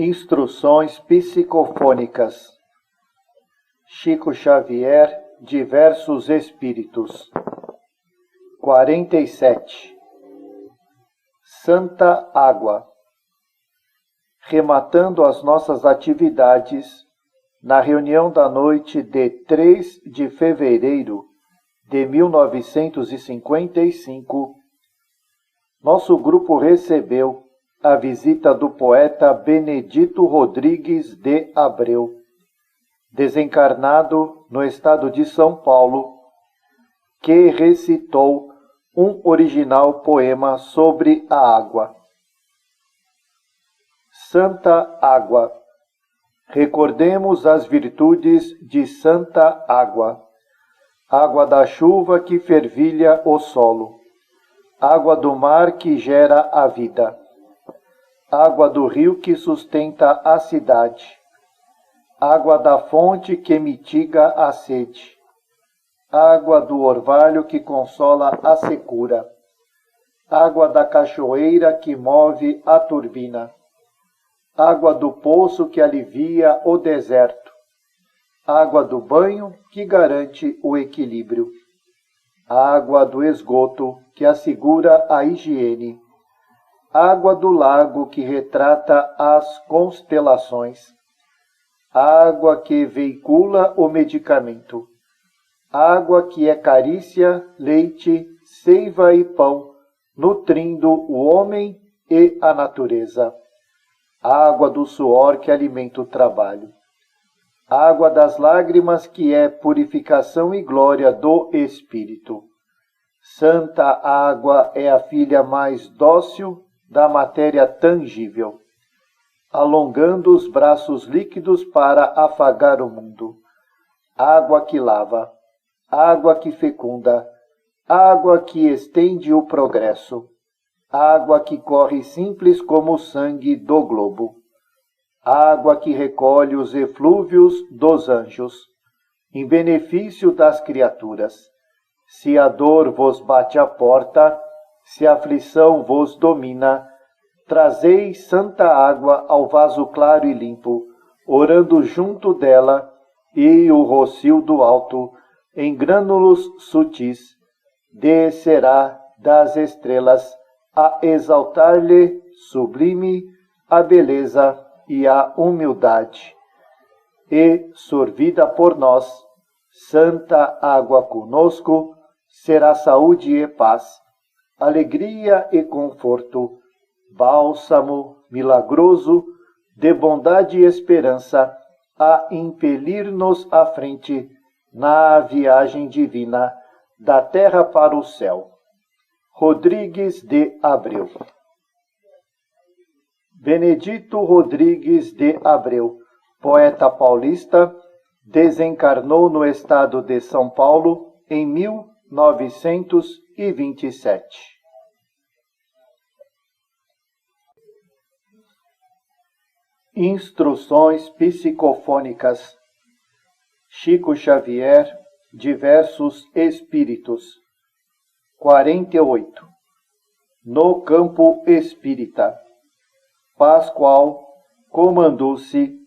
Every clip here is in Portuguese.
Instruções psicofônicas. Chico Xavier, diversos espíritos. 47. Santa Água. Rematando as nossas atividades, na reunião da noite de 3 de fevereiro de 1955, nosso grupo recebeu a visita do poeta Benedito Rodrigues de Abreu, desencarnado no estado de São Paulo, que recitou um original poema sobre a água. Santa Água. Recordemos as virtudes de Santa Água. Água da chuva que fervilha o solo. Água do mar que gera a vida. Água do rio que sustenta a cidade. Água da fonte que mitiga a sede. Água do orvalho que consola a secura. Água da cachoeira que move a turbina. Água do poço que alivia o deserto. Água do banho que garante o equilíbrio. Água do esgoto que assegura a higiene. Água do lago que retrata as constelações. Água que veicula o medicamento. Água que é carícia, leite, seiva e pão, nutrindo o homem e a natureza. Água do suor que alimenta o trabalho. Água das lágrimas que é purificação e glória do espírito. Santa Água é a filha mais dócil da matéria tangível, alongando os braços líquidos para afagar o mundo. Água que lava, água que fecunda, água que estende o progresso, água que corre simples como o sangue do globo, água que recolhe os eflúvios dos anjos, em benefício das criaturas. Se a dor vos bate à porta, se a aflição vos domina, trazei santa água ao vaso claro e limpo, orando junto dela, e o rocio do alto, em grânulos sutis, descerá das estrelas a exaltar-lhe sublime a beleza e a humildade. E, sorvida por nós, santa água conosco, será saúde e paz, alegria e conforto, bálsamo milagroso de bondade e esperança, a impelir-nos à frente na viagem divina da terra para o céu. Rodrigues de Abreu. Benedito Rodrigues de Abreu, poeta paulista, desencarnou no estado de São Paulo em 1927. Instruções psicofônicas. Chico Xavier, diversos espíritos. 48. No campo espírita. Pascoal Comandou-se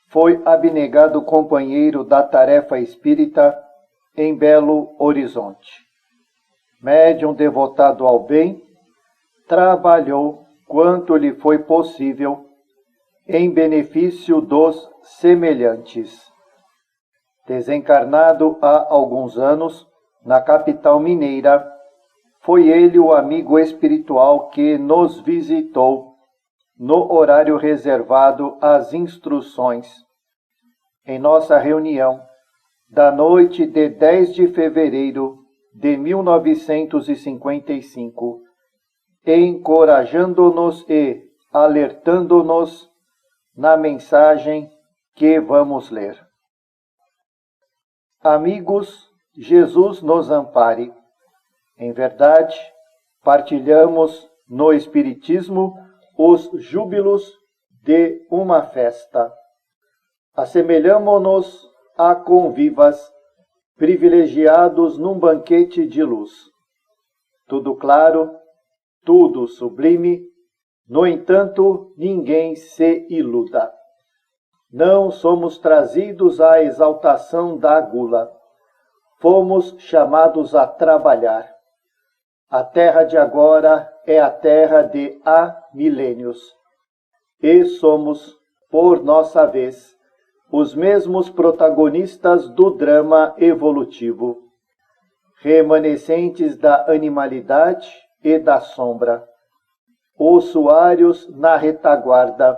foi abnegado companheiro da tarefa espírita em Belo Horizonte. Médium devotado ao bem, trabalhou quanto lhe foi possível em benefício dos semelhantes. Desencarnado há alguns anos, na capital mineira, foi ele o amigo espiritual que nos visitou no horário reservado às instruções, em nossa reunião da noite de 10 de fevereiro de 1955, encorajando-nos e alertando-nos na mensagem que vamos ler. Amigos, Jesus nos ampare. Em verdade, partilhamos no Espiritismo os júbilos de uma festa. Assemelhamo-nos a convivas, privilegiados num banquete de luz. Tudo claro, tudo sublime, No entanto, ninguém se iluda. Não somos trazidos à exaltação da gula. Fomos chamados a trabalhar. A terra de agora é a terra de há milênios. E somos, por nossa vez, os mesmos protagonistas do drama evolutivo, remanescentes da animalidade e da sombra, ossuários na retaguarda,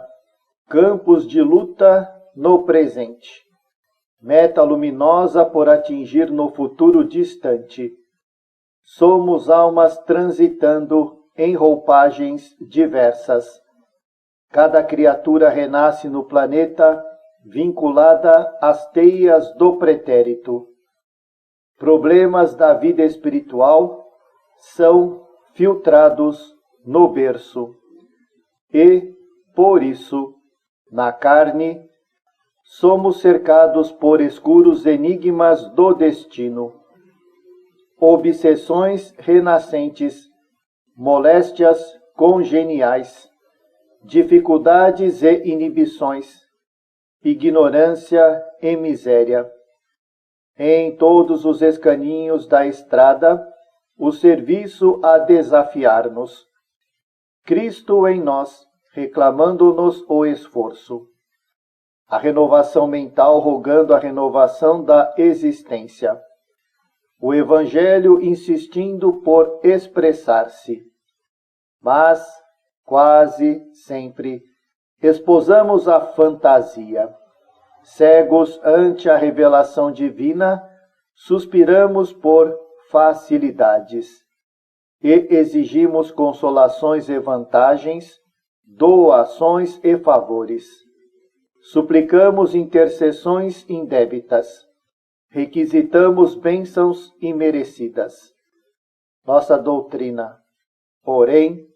campos de luta no presente, meta luminosa por atingir no futuro distante. Somos almas transitando em roupagens diversas. Cada criatura renasce no planeta vinculada às teias do pretérito. Problemas da vida espiritual são filtrados no berço. E, por isso, na carne, somos cercados por escuros enigmas do destino, obsessões renascentes, moléstias congeniais, dificuldades e inibições, ignorância e miséria. Em todos os escaninhos da estrada, o serviço a desafiar-nos. Cristo em nós, reclamando-nos o esforço. A renovação mental rogando a renovação da existência. O Evangelho insistindo por expressar-se. Mas, quase sempre, esposamos a fantasia. Cegos ante a revelação divina, suspiramos por facilidades e exigimos consolações e vantagens, doações e favores. Suplicamos intercessões indébitas. Requisitamos bênçãos imerecidas. Nossa doutrina, porém,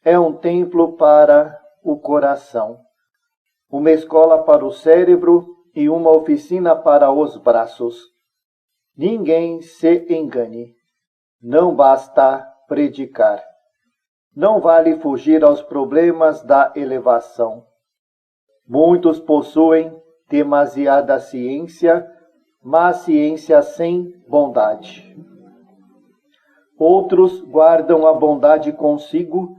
é um templo para o coração, uma escola para o cérebro e uma oficina para os braços. Ninguém se engane. Não basta predicar. Não vale fugir aos problemas da elevação. Muitos possuem demasiada ciência, mas ciência sem bondade. Outros guardam a bondade consigo,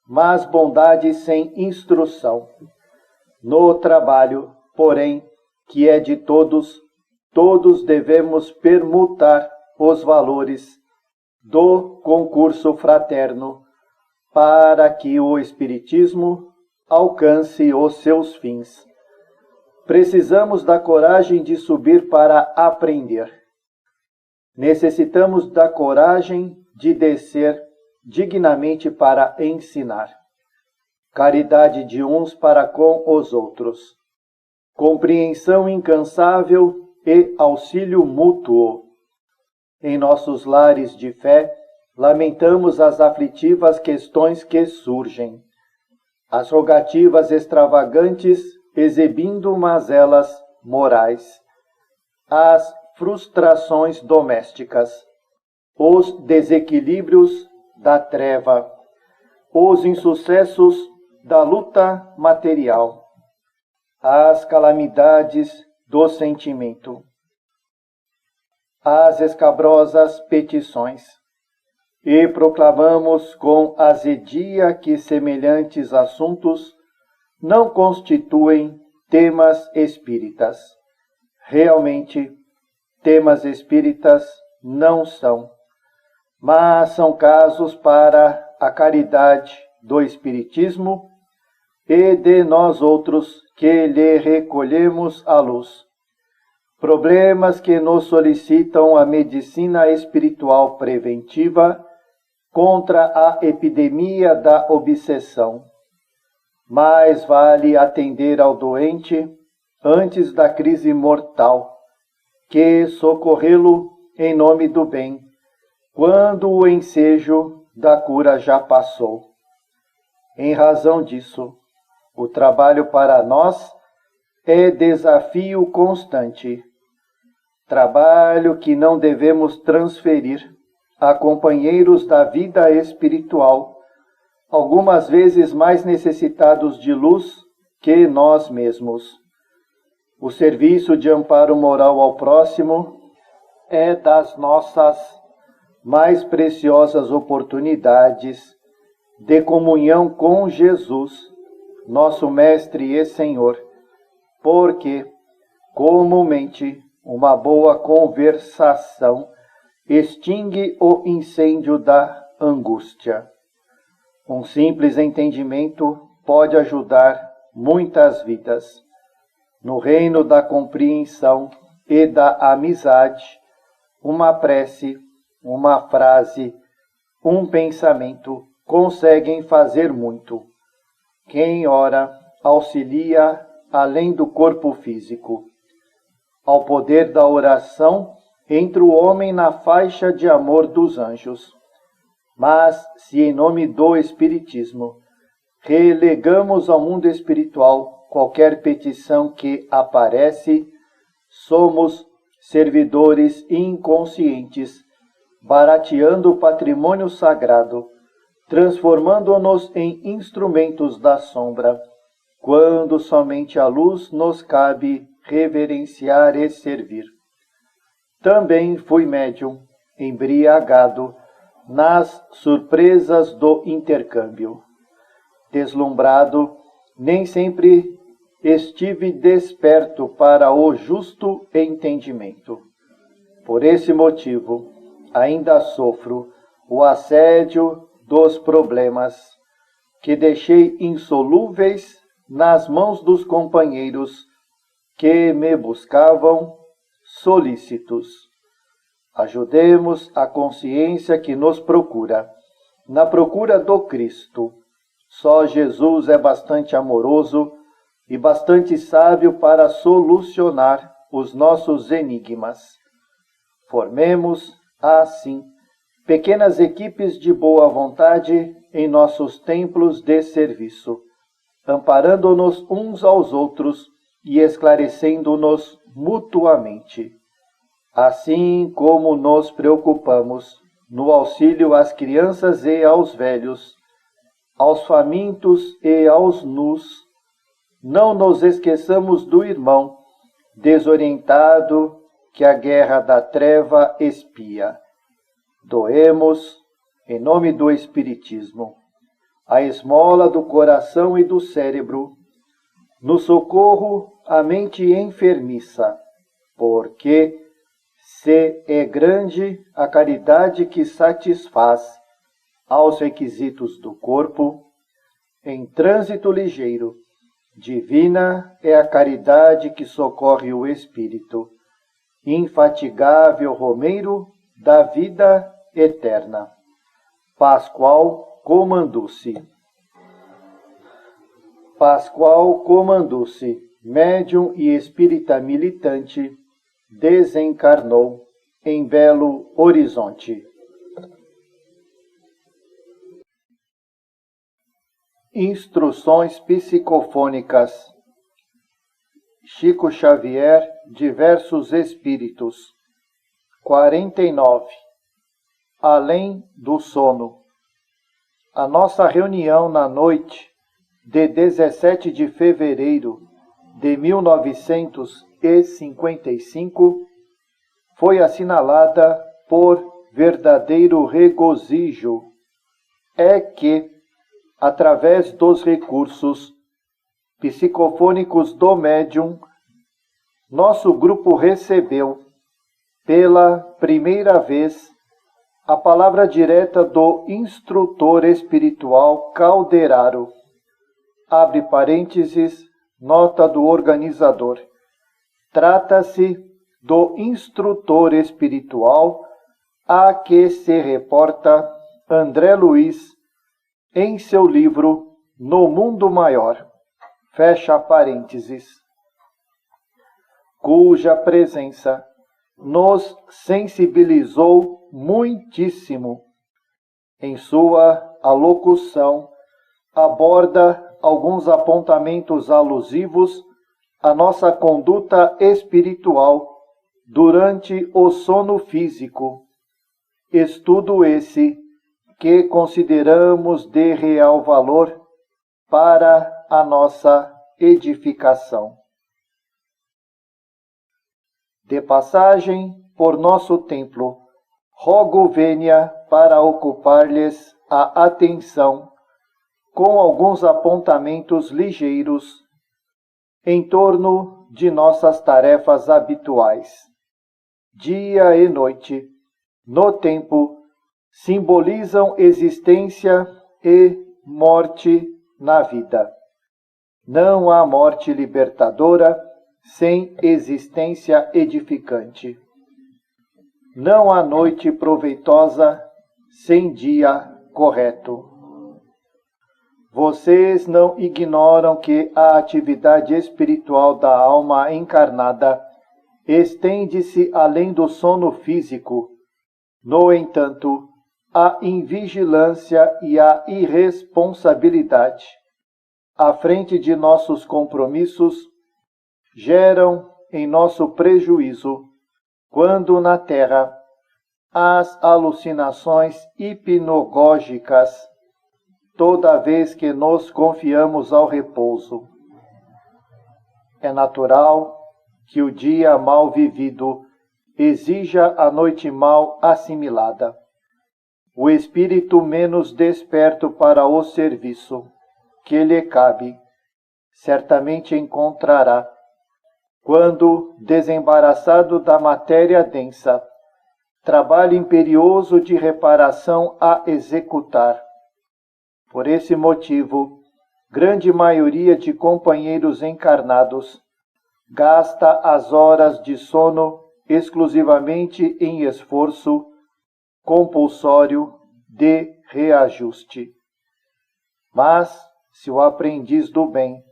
mas bondade sem instrução. No trabalho, porém, que é de todos, todos devemos permutar os valores do concurso fraterno para que o Espiritismo alcance os seus fins. Precisamos da coragem de subir para aprender. Necessitamos da coragem de descer dignamente para ensinar. Caridade de uns para com os outros. Compreensão incansável e auxílio mútuo. Em nossos lares de fé, lamentamos as aflitivas questões que surgem. As rogativas extravagantes exibindo mazelas morais. As frustrações domésticas. Os desequilíbrios da treva. Os insucessos da luta material. As calamidades do sentimento. As escabrosas petições. E proclamamos com azedia que semelhantes assuntos não constituem temas espíritas. Realmente, temas espíritas não são, mas são casos para a caridade do Espiritismo e de nós outros que lhe recolhemos a luz. Problemas que nos solicitam a medicina espiritual preventiva contra a epidemia da obsessão. Mais vale atender ao doente antes da crise mortal, que socorrê-lo em nome do bem, quando o ensejo da cura já passou. Em razão disso, o trabalho para nós é desafio constante, trabalho que não devemos transferir a companheiros da vida espiritual, algumas vezes mais necessitados de luz que nós mesmos. O serviço de amparo moral ao próximo é das nossas mais preciosas oportunidades de comunhão com Jesus, nosso Mestre e Senhor, porque, comumente, uma boa conversação extingue o incêndio da angústia. Um simples entendimento pode ajudar muitas vidas. No reino da compreensão e da amizade, uma prece, uma frase, um pensamento conseguem fazer muito. Quem ora auxilia além do corpo físico. Ao poder da oração entra o homem na faixa de amor dos anjos. Mas, se em nome do Espiritismo relegamos ao mundo espiritual qualquer petição que aparece, somos servidores inconscientes, barateando o patrimônio sagrado, transformando-nos em instrumentos da sombra, quando somente a luz nos cabe reverenciar e servir. Também fui médium, embriagado nas surpresas do intercâmbio. Deslumbrado, nem sempre estive desperto para o justo entendimento. Por esse motivo, ainda sofro o assédio dos problemas que deixei insolúveis nas mãos dos companheiros que me buscavam solícitos. Ajudemos a consciência que nos procura, na procura do Cristo. Só Jesus é bastante amoroso e bastante sábio para solucionar os nossos enigmas. Formemos, assim, pequenas equipes de boa vontade em nossos templos de serviço, amparando-nos uns aos outros e esclarecendo-nos mutuamente. Assim como nos preocupamos no auxílio às crianças e aos velhos, aos famintos e aos nus, não nos esqueçamos do irmão desorientado que a guerra da treva espia. Doemos, em nome do Espiritismo, a esmola do coração e do cérebro, no socorro à mente enfermiça, porque se é grande a caridade que satisfaz aos requisitos do corpo, em trânsito ligeiro, divina é a caridade que socorre o espírito, infatigável romeiro da vida eterna. Pascoal Comandou-se, médium e espírita militante, desencarnou em Belo Horizonte. Instruções psicofônicas. Chico Xavier, Diversos Espíritos. 49. Além do sono. A nossa reunião na noite de 17 de fevereiro de 1955 foi assinalada por verdadeiro regozijo. É que, através dos recursos psicofônicos do médium, nosso grupo recebeu, pela primeira vez, a palavra direta do instrutor espiritual Calderaro. Abre parênteses, nota do organizador. Trata-se do instrutor espiritual a que se reporta André Luiz em seu livro No Mundo Maior, fecha parênteses, cuja presença nos sensibilizou muitíssimo. Em sua alocução, aborda alguns apontamentos alusivos à nossa conduta espiritual durante o sono físico. Estudo esse que consideramos de real valor para a nossa edificação. De passagem por nosso templo, rogo vênia para ocupar-lhes a atenção com alguns apontamentos ligeiros em torno de nossas tarefas habituais. Dia e noite, no tempo, simbolizam existência e morte na vida. Não há morte libertadora sem existência edificante. Não há noite proveitosa sem dia correto. Vocês não ignoram que a atividade espiritual da alma encarnada estende-se além do sono físico. No entanto, a invigilância e a irresponsabilidade, à frente de nossos compromissos, geram em nosso prejuízo, quando na Terra as alucinações hipnogógicas, toda vez que nos confiamos ao repouso. É natural que o dia mal vivido exija a noite mal assimilada. O espírito menos desperto para o serviço que lhe cabe, certamente encontrará, quando desembaraçado da matéria densa, trabalho imperioso de reparação a executar. Por esse motivo, grande maioria de companheiros encarnados gasta as horas de sono exclusivamente em esforço compulsório de reajuste. Mas, se o aprendiz do bem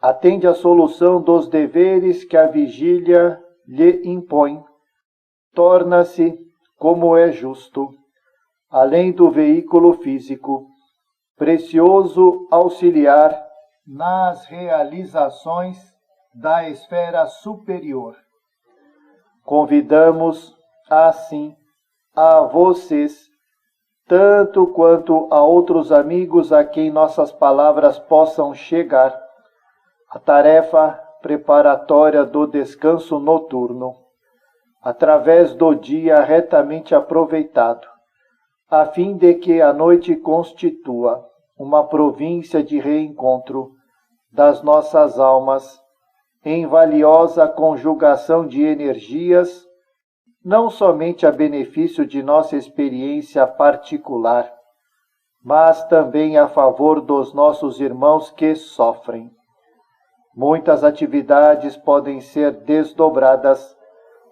atende à solução dos deveres que a vigília lhe impõe, torna-se, como é justo, além do veículo físico, precioso auxiliar nas realizações da esfera superior. Convidamos, assim, a vocês, tanto quanto a outros amigos a quem nossas palavras possam chegar, a tarefa preparatória do descanso noturno, através do dia retamente aproveitado, a fim de que a noite constitua uma província de reencontro das nossas almas em valiosa conjugação de energias, não somente a benefício de nossa experiência particular, mas também a favor dos nossos irmãos que sofrem. Muitas atividades podem ser desdobradas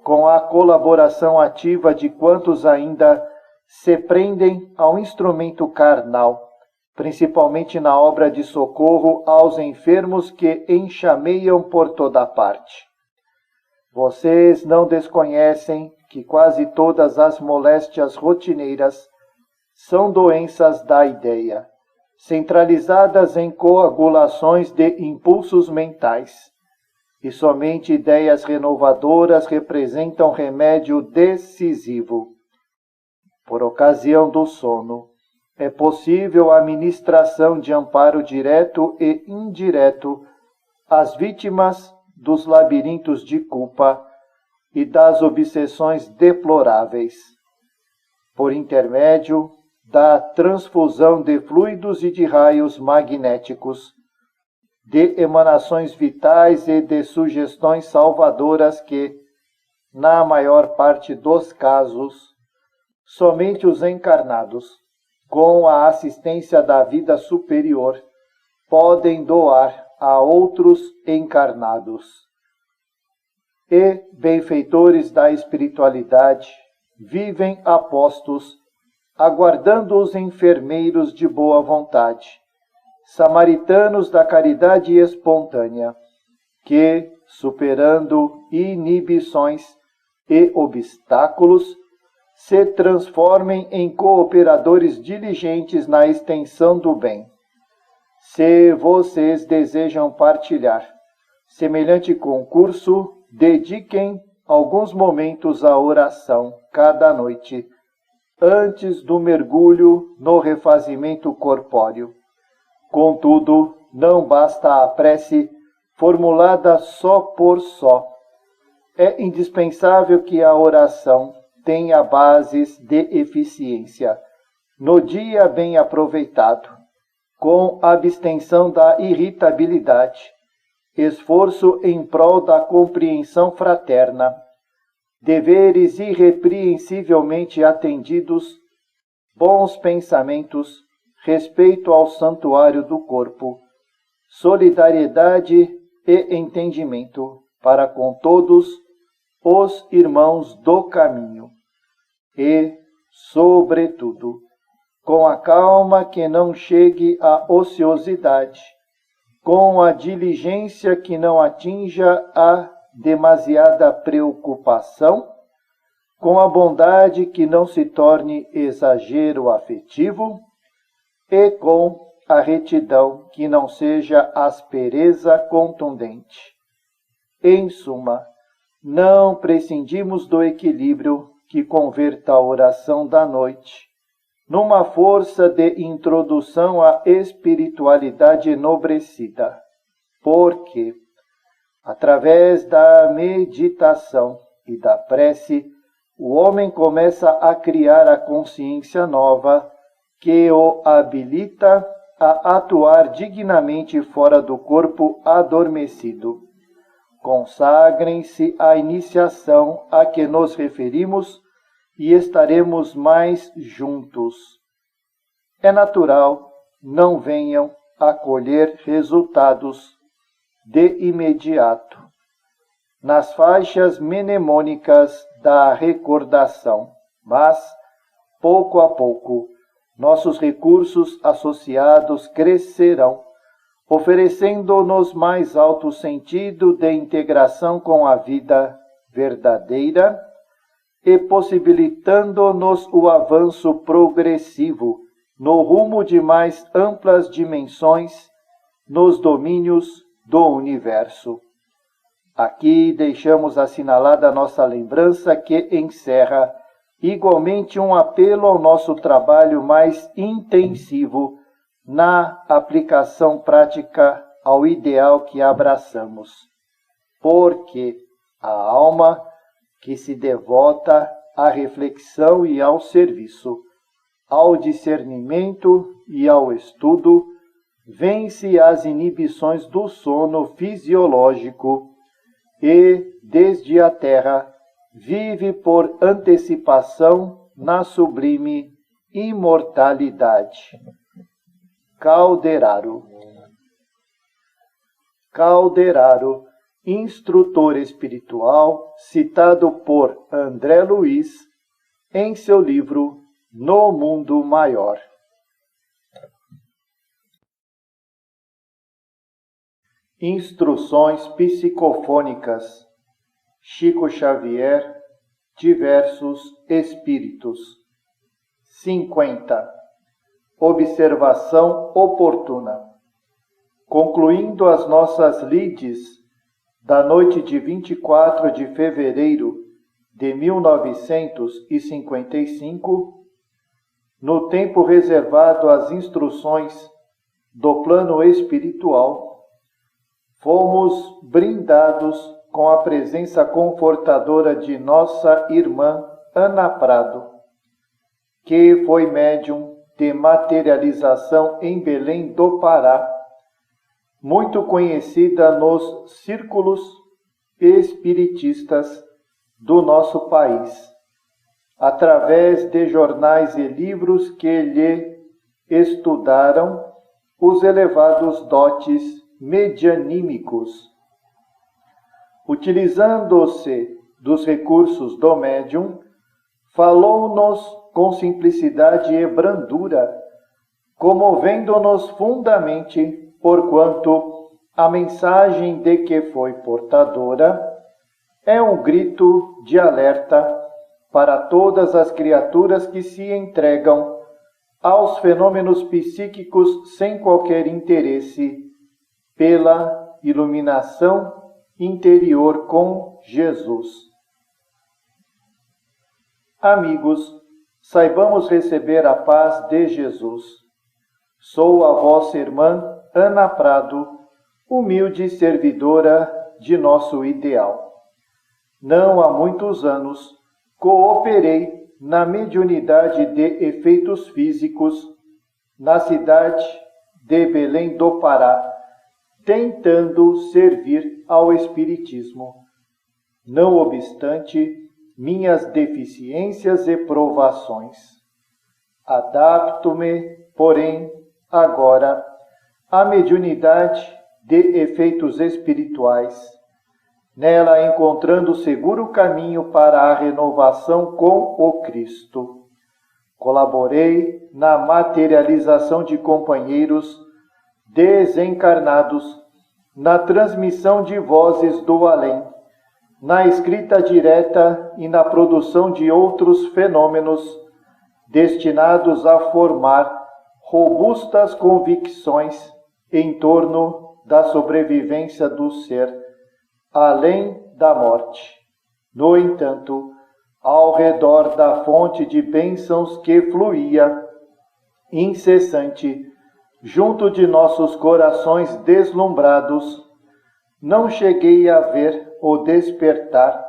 com a colaboração ativa de quantos ainda se prendem ao instrumento carnal, principalmente na obra de socorro aos enfermos que enxameiam por toda parte. Vocês não desconhecem que quase todas as moléstias rotineiras são doenças da ideia, centralizadas em coagulações de impulsos mentais, e somente ideias renovadoras representam remédio decisivo. Por ocasião do sono, é possível a ministração de amparo direto e indireto às vítimas dos labirintos de culpa e das obsessões deploráveis, por intermédio da transfusão de fluidos e de raios magnéticos, de emanações vitais e de sugestões salvadoras que, na maior parte dos casos, somente os encarnados, com a assistência da vida superior, podem doar a outros encarnados. E benfeitores da espiritualidade vivem a postos, aguardando os enfermeiros de boa vontade, samaritanos da caridade espontânea, que, superando inibições e obstáculos, se transformem em cooperadores diligentes na extensão do bem. Se vocês desejam partilhar semelhante concurso, dediquem alguns momentos à oração cada noite, antes do mergulho no refazimento corpóreo. Contudo, não basta a prece formulada só por só. É indispensável que a oração tenha bases de eficiência no dia bem aproveitado, com abstenção da irritabilidade, esforço em prol da compreensão fraterna, deveres irrepreensivelmente atendidos, bons pensamentos, respeito ao santuário do corpo, solidariedade e entendimento para com todos os irmãos do caminho e, sobretudo, com a calma que não chegue à ociosidade, com a diligência que não atinja a demasiada preocupação, com a bondade que não se torne exagero afetivo e com a retidão que não seja aspereza contundente. Em suma, não prescindimos do equilíbrio que converta a oração da noite numa força de introdução à espiritualidade enobrecida, porque, através da meditação e da prece, o homem começa a criar a consciência nova que o habilita a atuar dignamente fora do corpo adormecido. Consagrem-se à iniciação a que nos referimos e estaremos mais juntos. É natural, não venham a colher resultados de imediato, nas faixas mnemônicas da recordação, mas, pouco a pouco, nossos recursos associados crescerão, oferecendo-nos mais alto sentido de integração com a vida verdadeira e possibilitando-nos o avanço progressivo no rumo de mais amplas dimensões nos domínios do universo. Aqui deixamos assinalada nossa lembrança que encerra igualmente um apelo ao nosso trabalho mais intensivo na aplicação prática ao ideal que abraçamos. Porque a alma que se devota à reflexão e ao serviço, ao discernimento e ao estudo, vence as inibições do sono fisiológico e, desde a terra, vive por antecipação na sublime imortalidade. Calderaro. Calderaro, instrutor espiritual, citado por André Luiz em seu livro No Mundo Maior. Instruções psicofônicas. Chico Xavier, Diversos Espíritos. 50. Observação oportuna. Concluindo as nossas lides da noite de 24 de fevereiro de 1955, no tempo reservado às instruções do plano espiritual, fomos brindados com a presença confortadora de nossa irmã Ana Prado, que foi médium de materialização em Belém do Pará, muito conhecida nos círculos espiritistas do nosso país, através de jornais e livros que lhe estudaram os elevados dotes medianímicos. Utilizando-se dos recursos do médium, falou-nos com simplicidade e brandura, comovendo-nos fundamente, porquanto a mensagem de que foi portadora é um grito de alerta para todas as criaturas que se entregam aos fenômenos psíquicos sem qualquer interesse pela iluminação interior com Jesus. Amigos, saibamos receber a paz de Jesus. Sou a vossa irmã Ana Prado, humilde servidora de nosso ideal. Não há muitos anos cooperei na mediunidade de efeitos físicos na cidade de Belém do Pará, tentando servir ao Espiritismo. Não obstante minhas deficiências e provações, adapto-me, porém, agora à mediunidade de efeitos espirituais, nela encontrando seguro caminho para a renovação com o Cristo. Colaborei na materialização de companheiros desencarnados, na transmissão de vozes do além, na escrita direta e na produção de outros fenômenos destinados a formar robustas convicções em torno da sobrevivência do ser além da morte. No entanto, ao redor da fonte de bênçãos que fluía incessante junto de nossos corações deslumbrados, não cheguei a ver o despertar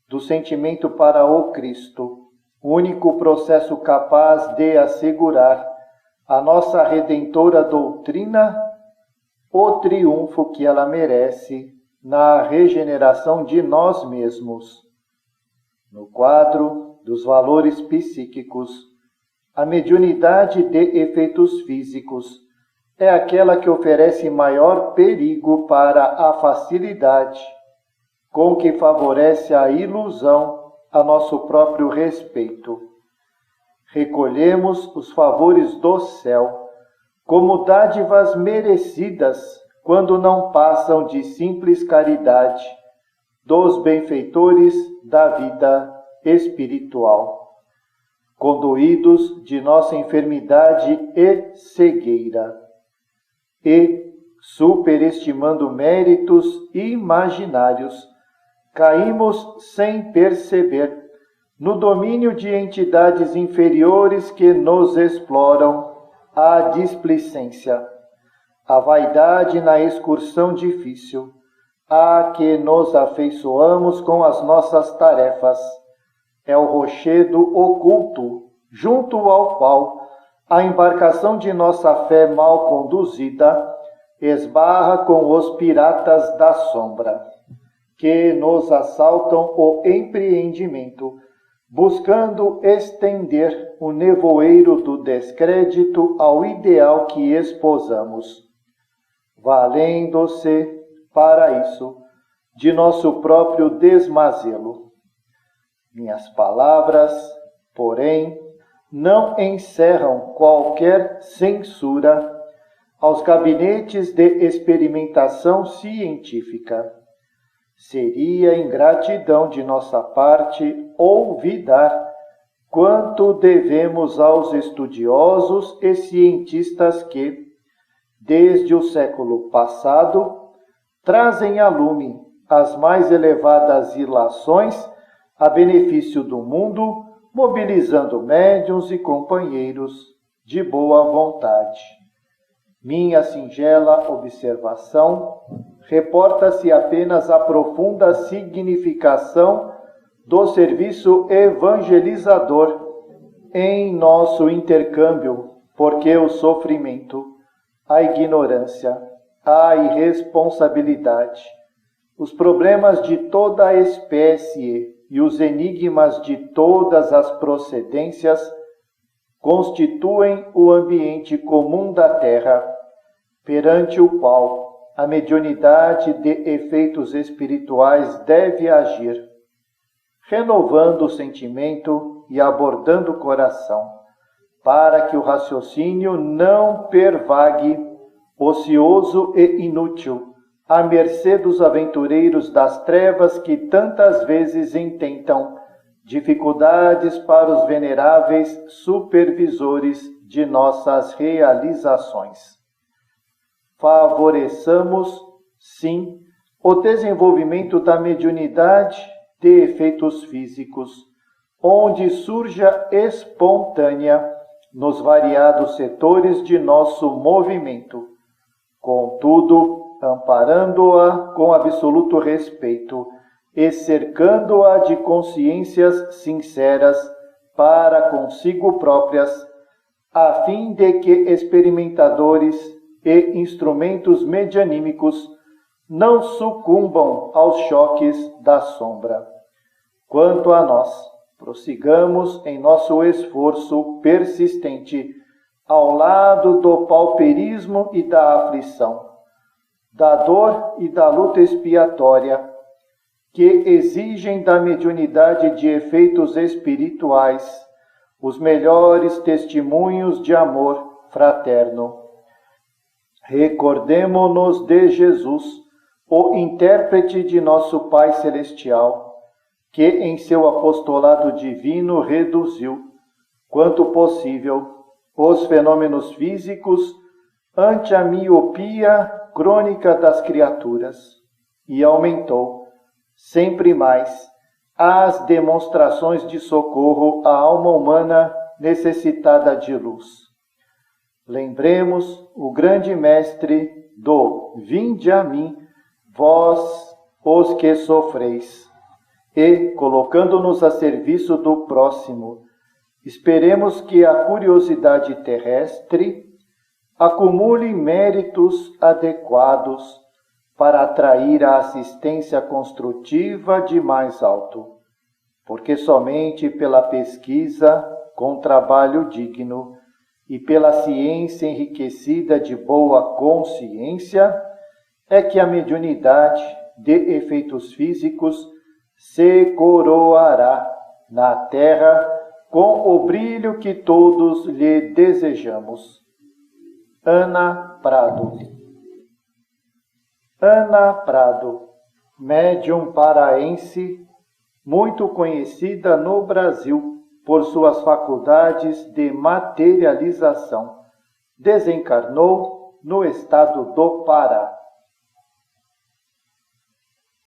do sentimento para o Cristo, único processo capaz de assegurar à nossa redentora doutrina o triunfo que ela merece na regeneração de nós mesmos. No quadro dos valores psíquicos, a mediunidade de efeitos físicos é aquela que oferece maior perigo para a facilidade com que favorece a ilusão a nosso próprio respeito. Recolhemos os favores do céu como dádivas merecidas quando não passam de simples caridade dos benfeitores da vida espiritual, conduídos de nossa enfermidade e cegueira, e, superestimando méritos imaginários, caímos sem perceber no domínio de entidades inferiores que nos exploram a displicência, a vaidade na excursão difícil, a que nos afeiçoamos com as nossas tarefas. É o rochedo oculto, junto ao qual a embarcação de nossa fé mal conduzida esbarra com os piratas da sombra, que nos assaltam o empreendimento, buscando estender o nevoeiro do descrédito ao ideal que esposamos, valendo-se, para isso, de nosso próprio desmazelo. Minhas palavras, porém, não encerram qualquer censura aos gabinetes de experimentação científica. Seria ingratidão de nossa parte olvidar quanto devemos aos estudiosos e cientistas que, desde o século passado, trazem a lume as mais elevadas ilações a benefício do mundo, mobilizando médiuns e companheiros de boa vontade. Minha singela observação reporta-se apenas à profunda significação do serviço evangelizador em nosso intercâmbio, porque o sofrimento, a ignorância, a irresponsabilidade, os problemas de toda a espécie e os enigmas de todas as procedências constituem o ambiente comum da Terra, perante o qual a mediunidade de efeitos espirituais deve agir, renovando o sentimento e abordando o coração, para que o raciocínio não pervague, ocioso e inútil, à mercê dos aventureiros das trevas que tantas vezes intentam dificuldades para os veneráveis supervisores de nossas realizações. Favoreçamos, sim, o desenvolvimento da mediunidade de efeitos físicos, onde surja espontânea nos variados setores de nosso movimento, contudo, amparando-a com absoluto respeito e cercando-a de consciências sinceras para consigo próprias, a fim de que experimentadores e instrumentos medianímicos não sucumbam aos choques da sombra. Quanto a nós, prossigamos em nosso esforço persistente ao lado do pauperismo e da aflição, da dor e da luta expiatória, que exigem da mediunidade de efeitos espirituais os melhores testemunhos de amor fraterno. Recordemo-nos de Jesus, o intérprete de nosso Pai Celestial, que em seu apostolado divino reduziu, quanto possível, os fenômenos físicos ante a miopia crônica das criaturas e aumentou, sempre mais, as demonstrações de socorro à alma humana necessitada de luz. Lembremos o grande mestre do "Vinde a mim, vós os que sofreis", e, colocando-nos a serviço do próximo, esperemos que a curiosidade terrestre acumule méritos adequados para atrair a assistência construtiva de mais alto, porque somente pela pesquisa com trabalho digno e pela ciência enriquecida de boa consciência é que a mediunidade de efeitos físicos se coroará na terra com o brilho que todos lhe desejamos. Ana Prado. Ana Prado, médium paraense, muito conhecida no Brasil por suas faculdades de materialização, desencarnou no estado do Pará.